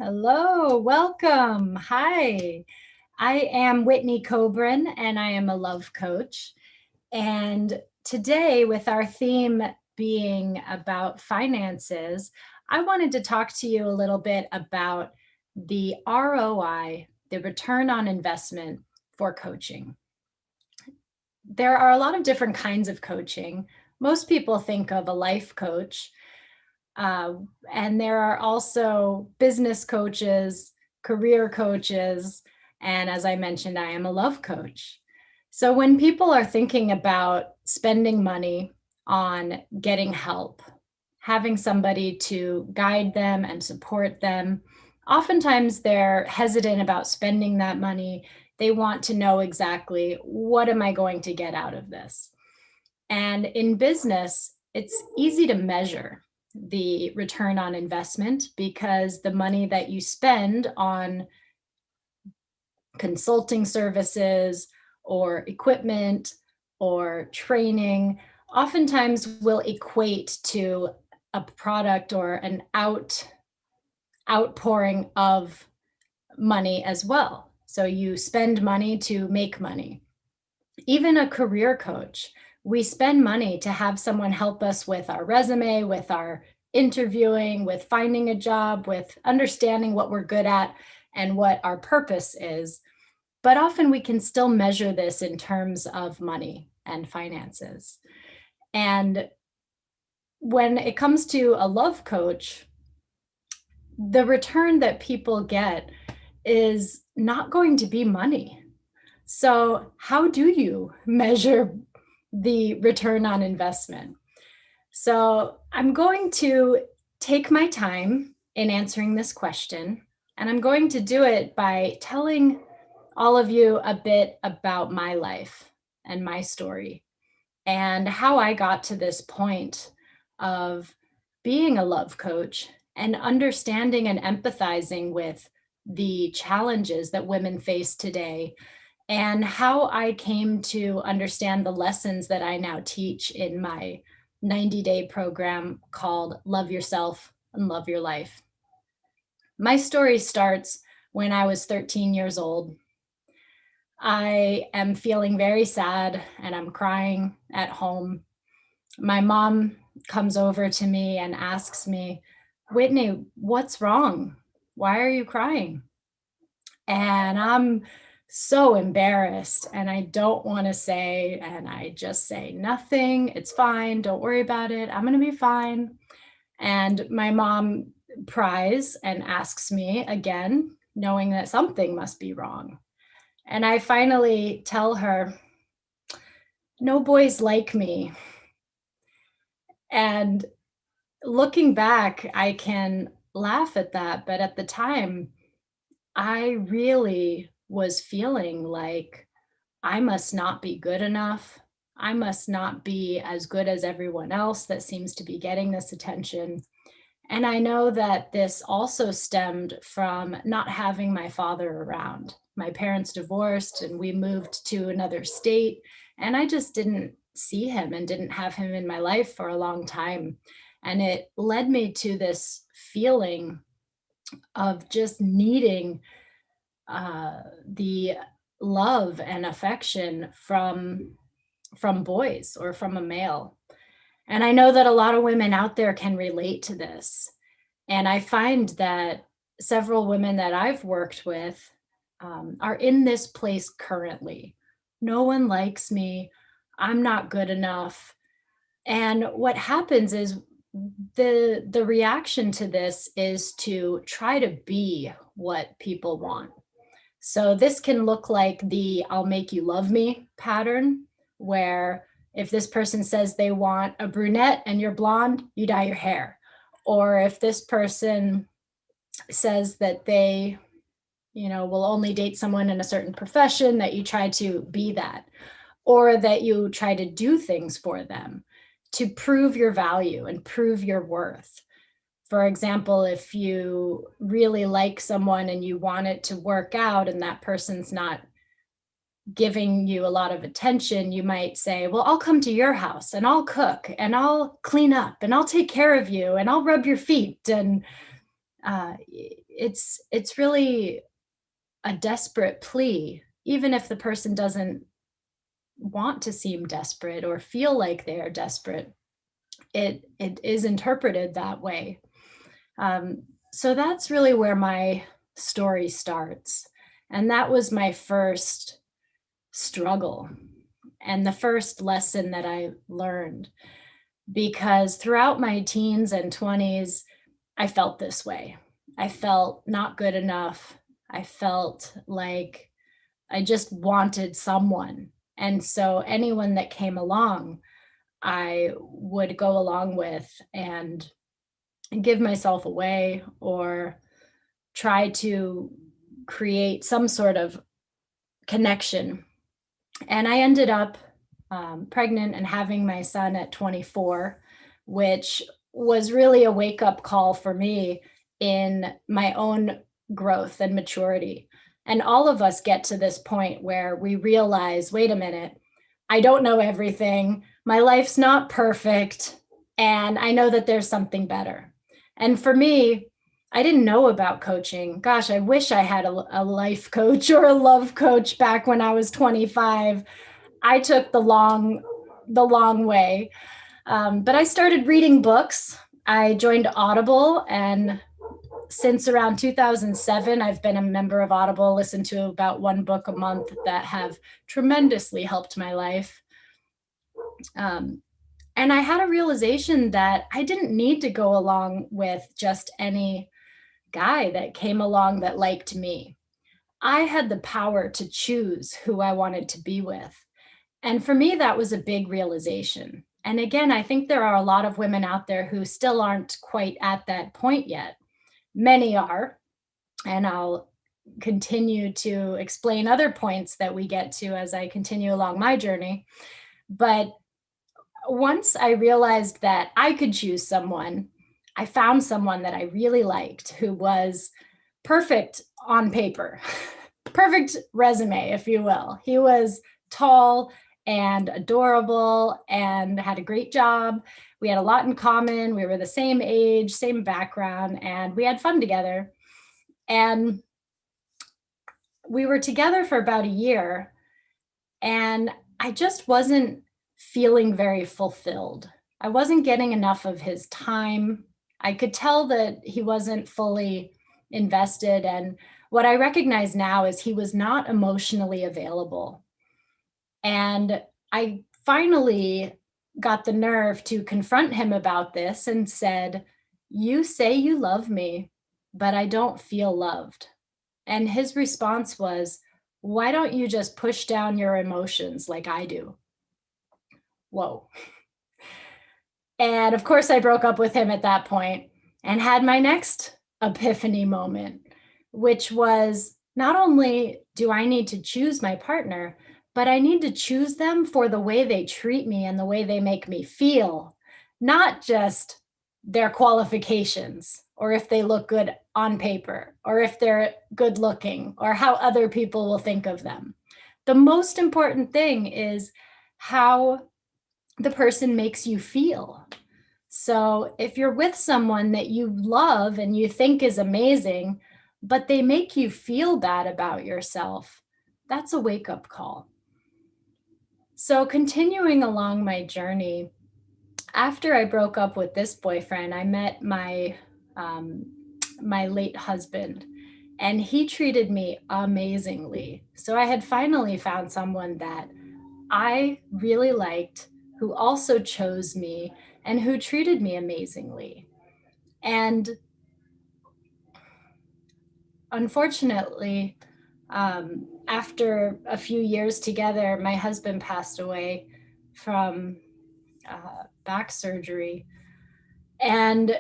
Hello, welcome. Hi, I am Whitney Kobrin and I am a love coach. And today, with our theme being about finances, I wanted to talk to you a little bit about the ROI, the return on investment for coaching. There are a lot of different kinds of coaching. Most people think of a life coach, uh, and there are also business coaches, career coaches, and as I mentioned, I am a love coach. So when people are thinking about spending money on getting help, having somebody to guide them and support them, oftentimes they're hesitant about spending that money. They want to know exactly, what am I going to get out of this? And in business, it's easy to measure the return on investment because the money that you spend on consulting services or equipment or training oftentimes will equate to a product or an outpouring of money as well. So you spend money to make money. Even a career coach, we spend money to have someone help us with our resume, with our interviewing, with finding a job, with understanding what we're good at and what our purpose is. But often we can still measure this in terms of money and finances. And when it comes to a love coach, the return that people get is not going to be money. So, how do you measure the return on investment? So, I'm going to take my time in answering this question, and I'm going to do it by telling all of you a bit about my life and my story and how I got to this point of being a love coach and understanding and empathizing with the challenges that women face today and how I came to understand the lessons that I now teach in my 90-day program called Love Yourself and Love Your Life. My story starts when I was 13 years old. I am feeling very sad and I'm crying at home. My mom comes over to me and asks me, "Whitney, what's wrong? Why are you crying?" And I'm so embarrassed and I don't want to say, and I just say, "Nothing, it's fine, don't worry about it, I'm going to be fine." And my mom pries and asks me again, knowing that something must be wrong. And I finally tell her, "No boys like me." And looking back, I can laugh at that. But at the time, I really was feeling like I must not be good enough. I must not be as good as everyone else that seems to be getting this attention. And I know that this also stemmed from not having my father around. My parents divorced and we moved to another state, and I just didn't see him and didn't have him in my life for a long time. And it led me to this feeling of just needing the love and affection from boys or from a male. And I know that a lot of women out there can relate to this. And I find that several women that I've worked with are in this place currently. No one likes me. I'm not good enough. And what happens is the reaction to this is to try to be what people want. So this can look like the "I'll make you love me" pattern, where if this person says they want a brunette and you're blonde, you dye your hair. Or if this person says that they, will only date someone in a certain profession, that you try to be that, or that you try to do things for them to prove your value and prove your worth. For example, if you really like someone and you want it to work out and that person's not giving you a lot of attention, you might say, "Well, I'll come to your house and I'll cook and I'll clean up and I'll take care of you and I'll rub your feet." And It's really a desperate plea, even if the person doesn't want to seem desperate or feel like they are desperate. It is interpreted that way. So that's really where my story starts, and that was my first struggle and the first lesson that I learned, because throughout my teens and 20s, I felt this way. I felt not good enough. I felt like I just wanted someone. And so anyone that came along, I would go along with and give myself away or try to create some sort of connection. And I ended up pregnant and having my son at 24, which was really a wake up call for me in my own growth and maturity. And all of us get to this point where we realize, wait a minute, I don't know everything. My life's not perfect. And I know that there's something better. And for me, I didn't know about coaching. Gosh, I wish I had a life coach or a love coach back when I was 25. I took the long way. But I started reading books. I joined Audible, and since around 2007, I've been a member of Audible, listened to about one book a month that have tremendously helped my life. Um, and I had a realization that I didn't need to go along with just any guy that came along that liked me. I had the power to choose who I wanted to be with. And for me, that was a big realization. And again, I think there are a lot of women out there who still aren't quite at that point yet. Many are, and I'll continue to explain other points that we get to as I continue along my journey. But once I realized that I could choose someone, I found someone that I really liked who was perfect on paper, perfect resume, if you will. He was tall and adorable and had a great job. We had a lot in common. We were the same age, same background, and we had fun together. And we were together for about a year, and I just wasn't feeling very fulfilled. I wasn't getting enough of his time. I could tell that he wasn't fully invested. And what I recognize now is he was not emotionally available. And I finally got the nerve to confront him about this and said, "You say you love me, but I don't feel loved." And his response was, "Why don't you just push down your emotions like I do?" Whoa. And of course, I broke up with him at that point and had my next epiphany moment, which was, not only do I need to choose my partner, but I need to choose them for the way they treat me and the way they make me feel, not just their qualifications or if they look good on paper or if they're good looking or how other people will think of them. The most important thing is how the person makes you feel. So if you're with someone that you love and you think is amazing, but they make you feel bad about yourself, that's a wake up call. So continuing along my journey, after I broke up with this boyfriend, I met um, my late husband, and he treated me amazingly. So I had finally found someone that I really liked, who also chose me and who treated me amazingly. And unfortunately, after a few years together, my husband passed away from back surgery. And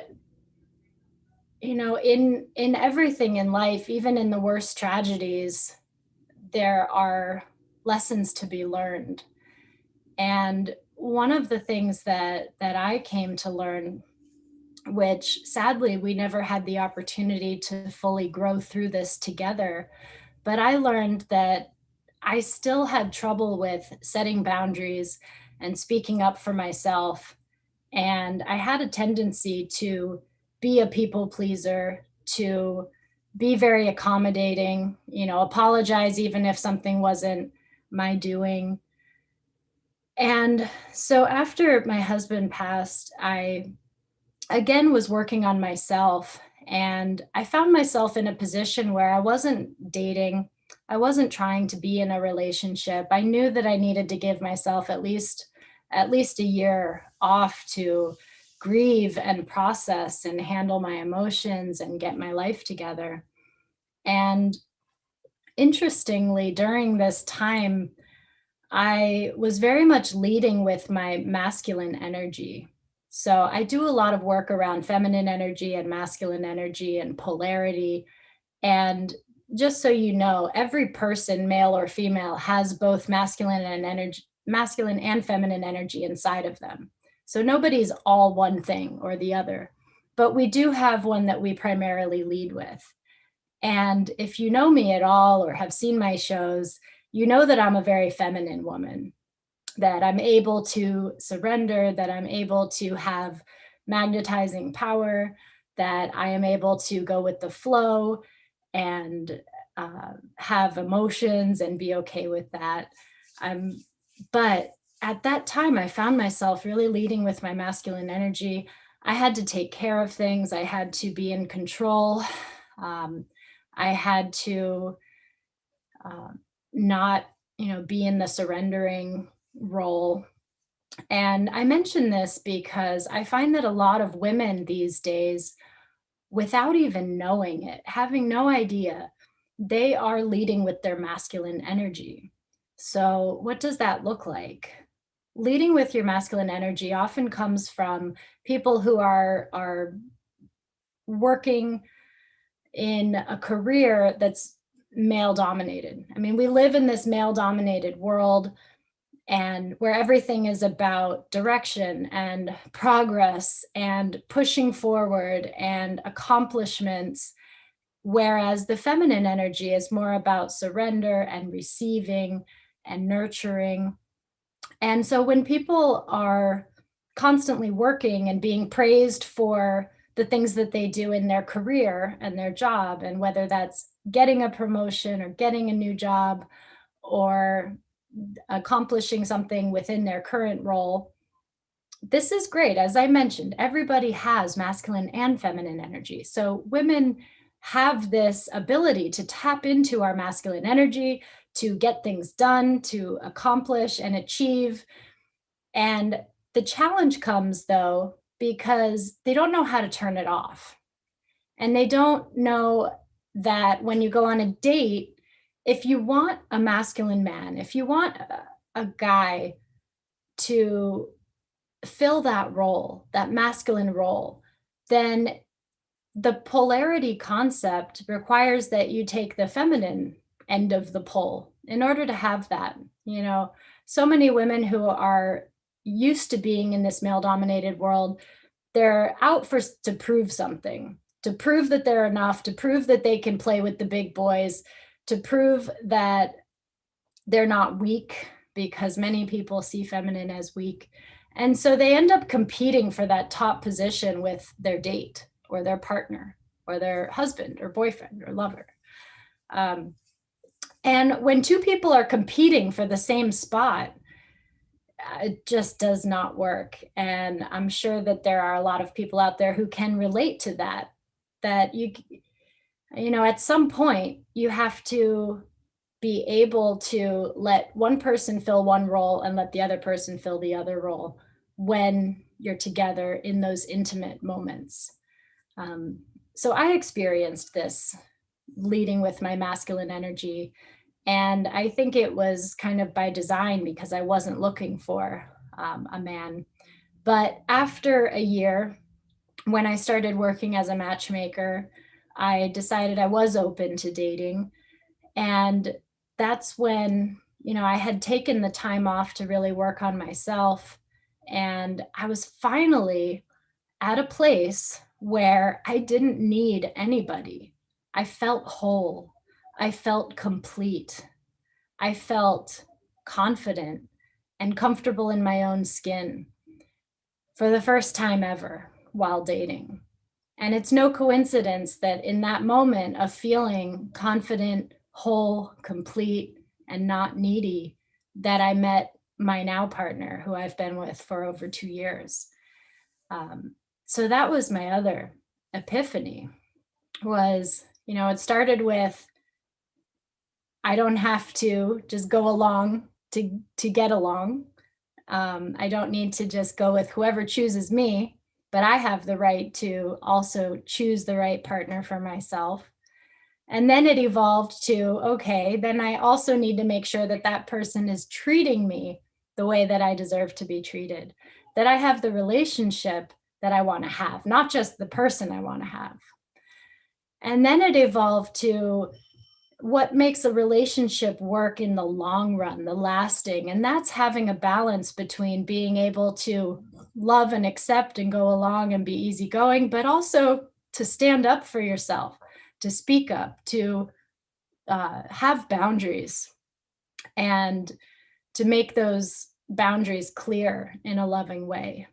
in everything in life, even in the worst tragedies, there are lessons to be learned. And one of the things that I came to learn, which sadly we never had the opportunity to fully grow through this together, but I learned that I still had trouble with setting boundaries and speaking up for myself. And I had a tendency to be a people pleaser, to be very accommodating, apologize even if something wasn't my doing. And so after my husband passed, I again was working on myself, and I found myself in a position where I wasn't dating. I wasn't trying to be in a relationship. I knew that I needed to give myself at least a year off to grieve and process and handle my emotions and get my life together. And interestingly, during this time, I was very much leading with my masculine energy. So I do a lot of work around feminine energy and masculine energy and polarity. And just so you know, every person, male or female, has both masculine and feminine energy inside of them. So nobody's all one thing or the other, but we do have one that we primarily lead with. And if you know me at all or have seen my shows, you know that I'm a very feminine woman, that I'm able to surrender, that I'm able to have magnetizing power, that I am able to go with the flow and have emotions and be okay with that. I'm, but at that time, I found myself really leading with my masculine energy. I had to take care of things, I had to be in control. Um, I had to uh, not, be in the surrendering role. And I mention this because I find that a lot of women these days, without even knowing it, having no idea, they are leading with their masculine energy. So, what does that look like? Leading with your masculine energy often comes from people who are working in a career that's male dominated. I mean, we live in this male dominated world, and where everything is about direction and progress and pushing forward and accomplishments, whereas the feminine energy is more about surrender and receiving and nurturing. And so when people are constantly working and being praised for the things that they do in their career and their job, and whether that's getting a promotion or getting a new job or accomplishing something within their current role, this is great. As I mentioned, everybody has masculine and feminine energy. So women have this ability to tap into our masculine energy, to get things done, to accomplish and achieve. And the challenge comes, though, because they don't know how to turn it off. And they don't know that when you go on a date, if you want a masculine man, if you want a guy to fill that role, that masculine role, then the polarity concept requires that you take the feminine end of the pole in order to have that. So many women who are used to being in this male dominated world, they're out to prove something, to prove that they're enough, to prove that they can play with the big boys, to prove that they're not weak, because many people see feminine as weak. And so they end up competing for that top position with their date or their partner or their husband or boyfriend or lover. And when two people are competing for the same spot, it just does not work. And I'm sure that there are a lot of people out there who can relate to that, that at some point you have to be able to let one person fill one role and let the other person fill the other role when you're together in those intimate moments. So I experienced this leading with my masculine energy. And I think it was kind of by design, because I wasn't looking for a man. But after a year, when I started working as a matchmaker, I decided I was open to dating. And that's when, I had taken the time off to really work on myself. And I was finally at a place where I didn't need anybody. I felt whole. I felt complete. I felt confident and comfortable in my own skin for the first time ever while dating. And it's no coincidence that in that moment of feeling confident, whole, complete, and not needy, that I met my now partner, who I've been with for over 2 years. Um, so that was my other epiphany was, it started with I don't have to just go along to get along. I don't need to just go with whoever chooses me, but I have the right to also choose the right partner for myself. And then it evolved to, okay, then I also need to make sure that that person is treating me the way that I deserve to be treated, that I have the relationship that I want to have, not just the person I want to have. And then it evolved to what makes a relationship work in the long run, the lasting. And that's having a balance between being able to love and accept and go along and be easygoing, but also to stand up for yourself, to speak up, to have boundaries, and to make those boundaries clear in a loving way.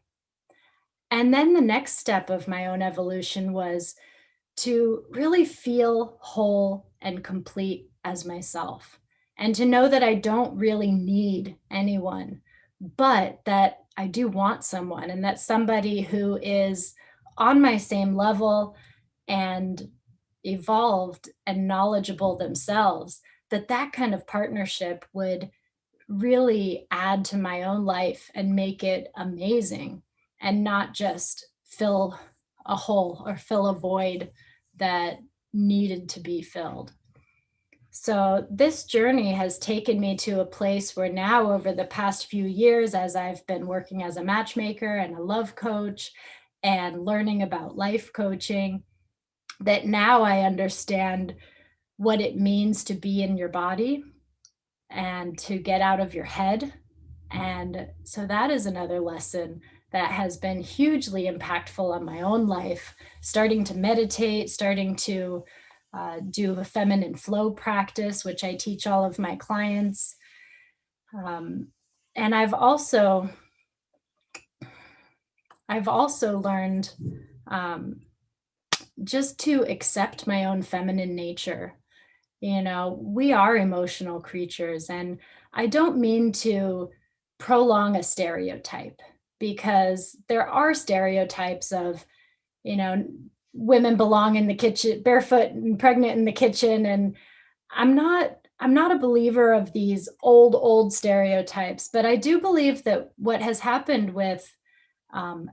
And then the next step of my own evolution was to really feel whole and complete as myself, and to know that I don't really need anyone, but that I do want someone, and that somebody who is on my same level and evolved and knowledgeable themselves, that that kind of partnership would really add to my own life and make it amazing, and not just fill a hole or fill a void that needed to be filled. So this journey has taken me to a place where now, over the past few years, as I've been working as a matchmaker and a love coach and learning about life coaching, that now I understand what it means to be in your body and to get out of your head. And so that is another lesson that has been hugely impactful on my own life, starting to meditate, starting to do a feminine flow practice, which I teach all of my clients. And I've also learned just to accept my own feminine nature. We are emotional creatures, and I don't mean to prolong a stereotype, because there are stereotypes of, you know, women belong in the kitchen barefoot and pregnant in the kitchen. And I'm not a believer of these old stereotypes, but I do believe that what has happened with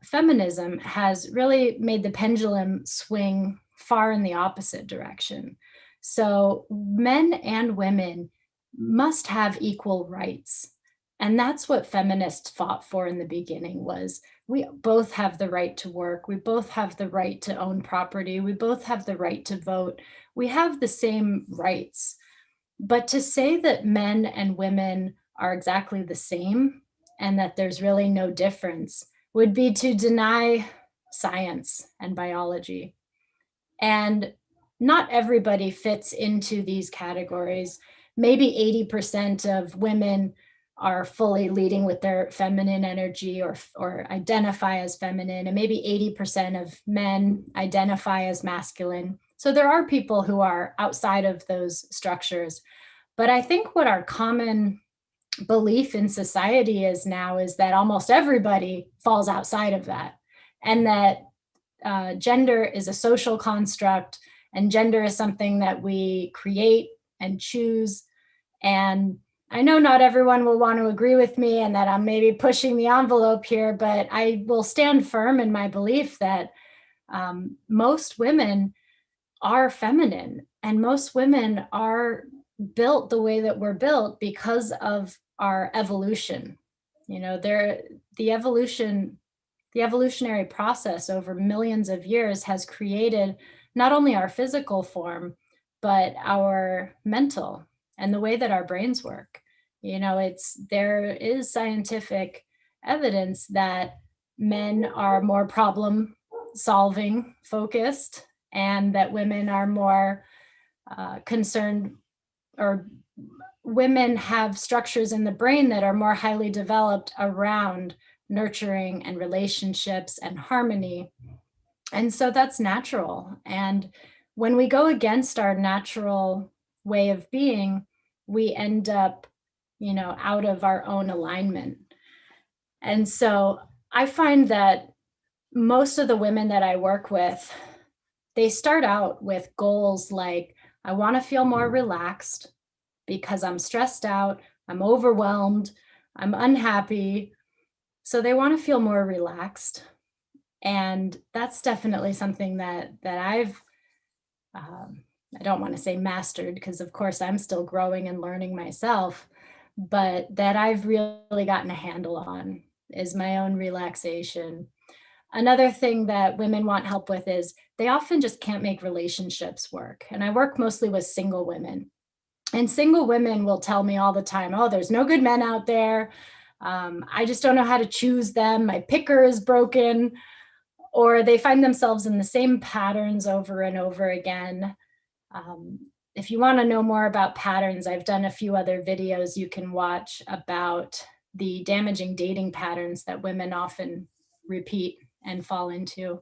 feminism has really made the pendulum swing far in the opposite direction. So men and women must have equal rights. And that's what feminists fought for in the beginning, was we both have the right to work, we both have the right to own property, we both have the right to vote. We have the same rights. But to say that men and women are exactly the same and that there's really no difference would be to deny science and biology. And not everybody fits into these categories. Maybe 80% of women are fully leading with their feminine energy, or identify as feminine, and maybe 80% of men identify as masculine. So there are people who are outside of those structures. But I think what our common belief in society is now is that almost everybody falls outside of that, and that gender is a social construct, and gender is something that we create and choose. And I know not everyone will want to agree with me, and that I'm maybe pushing the envelope here, but I will stand firm in my belief that most women are feminine, and most women are built the way that we're built because of our evolution. The evolutionary process over millions of years has created not only our physical form, but our mental and the way that our brains work. There is scientific evidence that men are more problem solving focused, and that women are more concerned, or women have structures in the brain that are more highly developed around nurturing and relationships and harmony. And so that's natural. And when we go against our natural way of being, we end up, out of our own alignment. And so I find that most of the women that I work with, they start out with goals like, I want to feel more relaxed because I'm stressed out, I'm overwhelmed, I'm unhappy. So they want to feel more relaxed. And that's definitely something that I've um, I don't want to say mastered because of course I'm still growing and learning myself, but that I've really gotten a handle on is my own relaxation. Another thing that women want help with is they often just can't make relationships work. And I work mostly with single women. And single women will tell me all the time, oh, there's no good men out there. I just don't know how to choose them. My picker is broken. Or they find themselves in the same patterns over and over again. Um, if you want to know more about patterns, I've done a few other videos you can watch about the damaging dating patterns that women often repeat and fall into.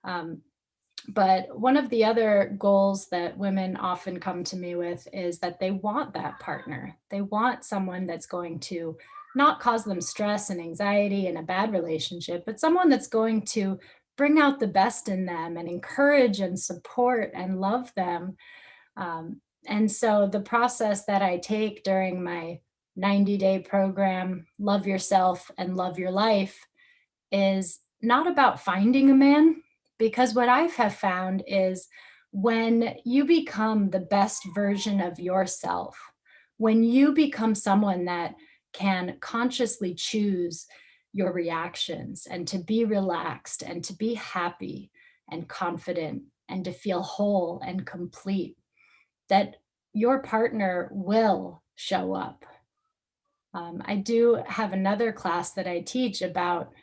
Um, but one of the other goals that women often come to me with is that they want that partner. They want someone that's going to not cause them stress and anxiety in a bad relationship, but someone that's going to bring out the best in them and encourage and support and love them. And so the process that I take during my 90-day program, Love Yourself and Love Your Life, is not about finding a man, because what I have found is when you become the best version of yourself, when you become someone that can consciously choose your reactions and to be relaxed and to be happy and confident and to feel whole and complete, that your partner will show up. I do have another class that I teach about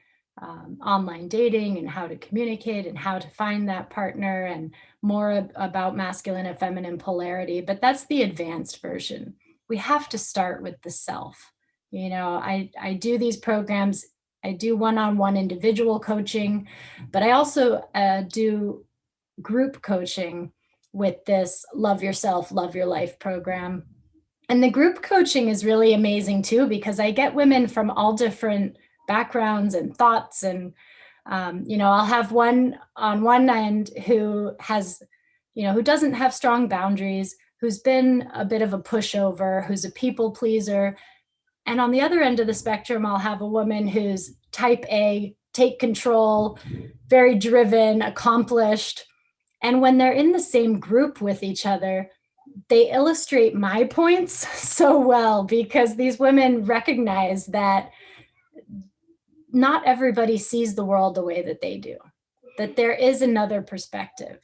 online dating and how to communicate and how to find that partner and more about masculine and feminine polarity. But that's the advanced version. We have to start with the self. I do these programs, I do one on one individual coaching, but I also do group coaching with this Love Yourself, Love Your Life program. And the group coaching is really amazing too, because I get women from all different backgrounds and thoughts. And, I'll have one on one end who has, who doesn't have strong boundaries, who's been a bit of a pushover, who's a people pleaser. And on the other end of the spectrum, I'll have a woman who's type A, take control, very driven, accomplished. And when they're in the same group with each other, they illustrate my points so well, because these women recognize that not everybody sees the world the way that they do, that there is another perspective,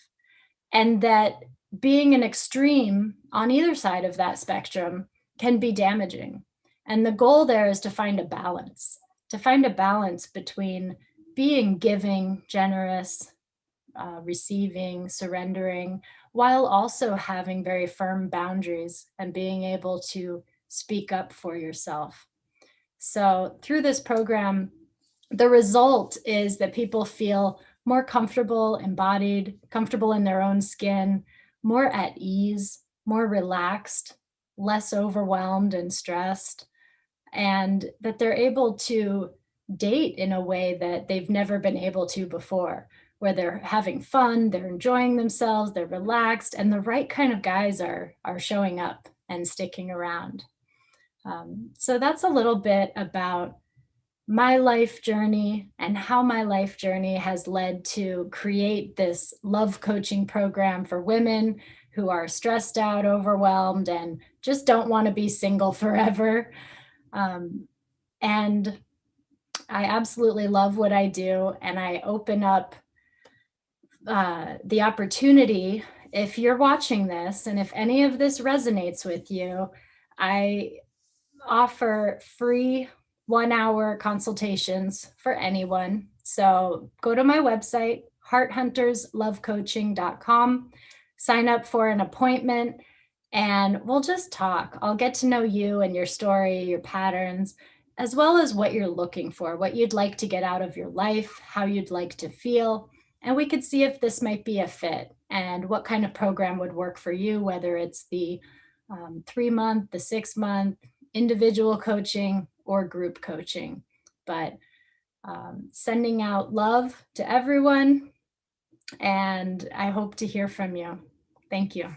and that being an extreme on either side of that spectrum can be damaging. And the goal there is to find a balance between being giving, generous, receiving, surrendering, while also having very firm boundaries and being able to speak up for yourself. So, through this program, the result is that people feel more comfortable, embodied, comfortable in their own skin, more at ease, more relaxed, less overwhelmed and stressed, and that they're able to date in a way that they've never been able to before, where they're having fun, they're enjoying themselves, they're relaxed, and the right kind of guys are showing up and sticking around. So that's a little bit about my life journey and how my life journey has led to create this love coaching program for women who are stressed out, overwhelmed, and just don't want to be single forever. And I absolutely love what I do, and I open up the opportunity. If you're watching this and if any of this resonates with you, I offer free 1 hour consultations for anyone. So go to my website, hearthunterslovecoaching.com, sign up for an appointment, and we'll just talk. I'll get to know you and your story, your patterns, as well as what you're looking for, what you'd like to get out of your life, how you'd like to feel. and we could see if this might be a fit and what kind of program would work for you, whether it's the 3 month, the 6 month, individual coaching, or group coaching. But sending out love to everyone, and I hope to hear from you. Thank you.